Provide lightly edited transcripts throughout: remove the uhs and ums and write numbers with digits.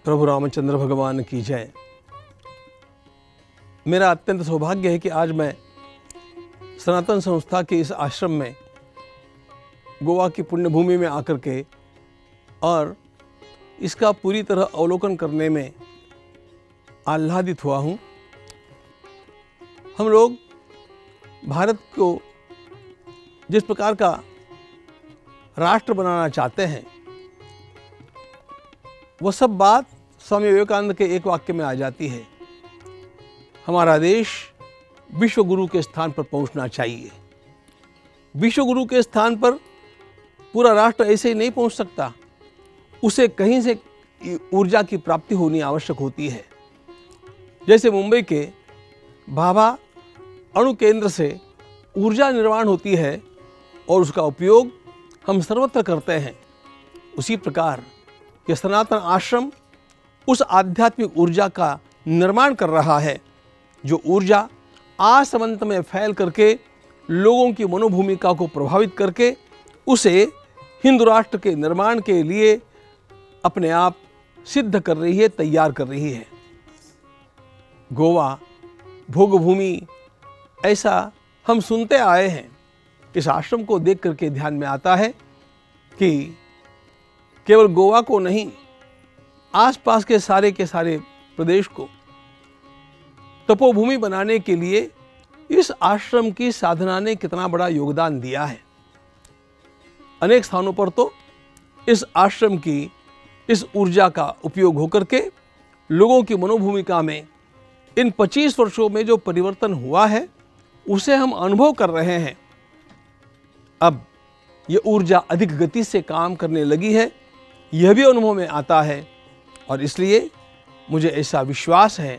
प्रभु रामचंद्र भगवान की जय। मेरा अत्यंत सौभाग्य है कि आज मैं सनातन संस्था के इस आश्रम में गोवा की पुण्यभूमि में आकर के और इसका पूरी तरह अवलोकन करने में आह्लादित हुआ हूँ। हम लोग भारत को जिस प्रकार का राष्ट्र बनाना चाहते हैं वह सब बात स्वामी विवेकानंद के एक वाक्य में आ जाती है। हमारा देश विश्व गुरु के स्थान पर पहुंचना चाहिए। विश्व गुरु के स्थान पर पूरा राष्ट्र ऐसे ही नहीं पहुंच सकता, उसे कहीं से ऊर्जा की प्राप्ति होनी आवश्यक होती है। जैसे मुंबई के भाभा अणु केंद्र से ऊर्जा निर्माण होती है और उसका उपयोग हम सर्वत्र करते हैं, उसी प्रकार यह सनातन आश्रम उस आध्यात्मिक ऊर्जा का निर्माण कर रहा है जो ऊर्जा आसमंत में फैल करके लोगों की मनोभूमिका को प्रभावित करके उसे हिंदू राष्ट्र के निर्माण के लिए अपने आप सिद्ध कर रही है, तैयार कर रही है। गोवा भोगभूमि ऐसा हम सुनते आए हैं। इस आश्रम को देख करके ध्यान में आता है कि केवल गोवा को नहीं, आसपास के सारे प्रदेश को तपोभूमि बनाने के लिए इस आश्रम की साधना ने कितना बड़ा योगदान दिया है। अनेक स्थानों पर तो इस आश्रम की इस ऊर्जा का उपयोग होकर के लोगों की मनोभूमिका में इन 25 वर्षों में जो परिवर्तन हुआ है उसे हम अनुभव कर रहे हैं। अब ये ऊर्जा अधिक गति से काम करने लगी है, यह भी अनुभव में आता है। और इसलिए मुझे ऐसा विश्वास है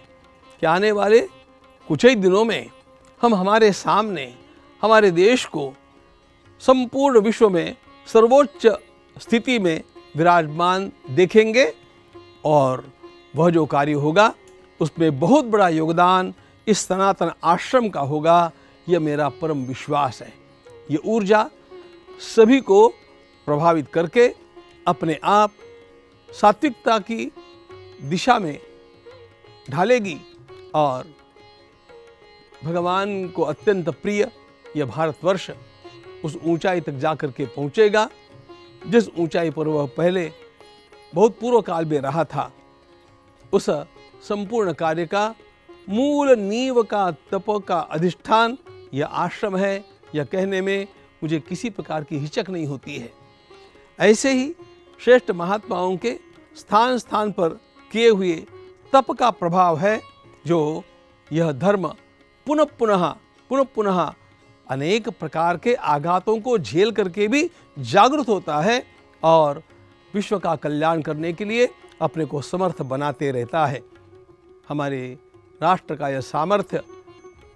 कि आने वाले कुछ ही दिनों में हम हमारे सामने हमारे देश को संपूर्ण विश्व में सर्वोच्च स्थिति में विराजमान देखेंगे और वह जो कार्य होगा उसमें बहुत बड़ा योगदान इस सनातन आश्रम का होगा, यह मेरा परम विश्वास है। ये ऊर्जा सभी को प्रभावित करके अपने आप सात्विकता की दिशा में ढालेगी और भगवान को अत्यंत प्रिय यह भारतवर्ष उस ऊंचाई तक जाकर के पहुंचेगा जिस ऊंचाई पर वह पहले बहुत पूर्व काल में रहा था। उस संपूर्ण कार्य का मूल नींव का तप का अधिष्ठान यह आश्रम है, यह कहने में मुझे किसी प्रकार की हिचक नहीं होती है। ऐसे ही श्रेष्ठ महात्माओं के स्थान स्थान पर किए हुए तप का प्रभाव है जो यह धर्म पुनः पुनः अनेक प्रकार के आघातों को झेल करके भी जागृत होता है और विश्व का कल्याण करने के लिए अपने को समर्थ बनाते रहता है। हमारे राष्ट्र का यह सामर्थ्य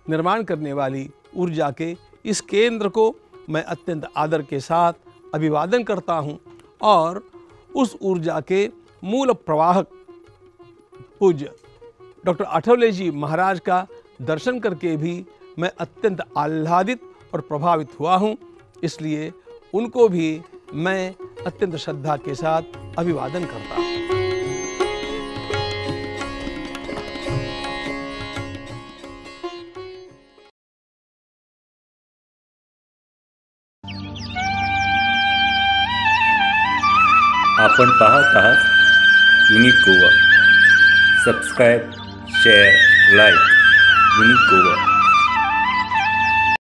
निर्माण करने वाली ऊर्जा के इस केंद्र को मैं अत्यंत आदर के साथ अभिवादन करता हूँ और उस ऊर्जा के मूल प्रवाहक पूज्य डॉक्टर आठवले जी महाराज का दर्शन करके भी मैं अत्यंत आह्लादित और प्रभावित हुआ हूँ। इसलिए उनको भी मैं अत्यंत श्रद्धा के साथ अभिवादन करता हूँ। आपण पाहत आहात unique Goa. Subscribe, share, like. Unique Goa.